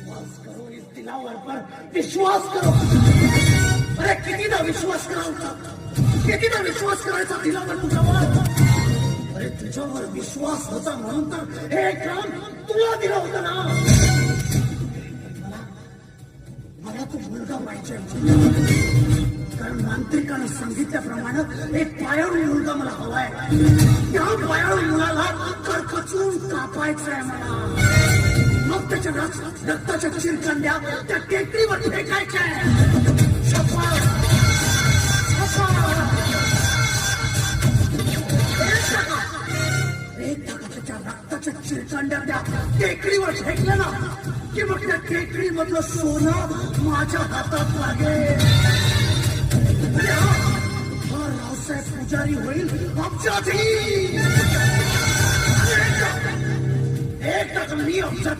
विश्वास करो इस दिलावर पर, विश्वास करो. अरे कितीदा विश्वास करायचा, कितीदा विश्वास करायचा दिलावर तुझ्यावर. अरे तुझ्यावर विश्वास होता म्हणून तर हे काम तुला दिलं होतं ना. मला तो मुलगा पाहिजे, कारण मांत्रिकानं सांगितल्याप्रमाणे एक पायाळू मुलगा मला हवाय. त्या पायाळू मुलाला करकचून कापायचंय मला. मग त्याच्या रक्ताच्या चिरकांड्या त्या टेकडीवर फेकायच्या. त्याच्या रक्ताच्या चिरकांड्या त्या टेकडीवर फेकल्या ना की मग त्या टेकडी मधलं सोनं माझ्या हातात लागेल. हा रावसाहेब पुजारी होईल आमच्या एक मी आमच्या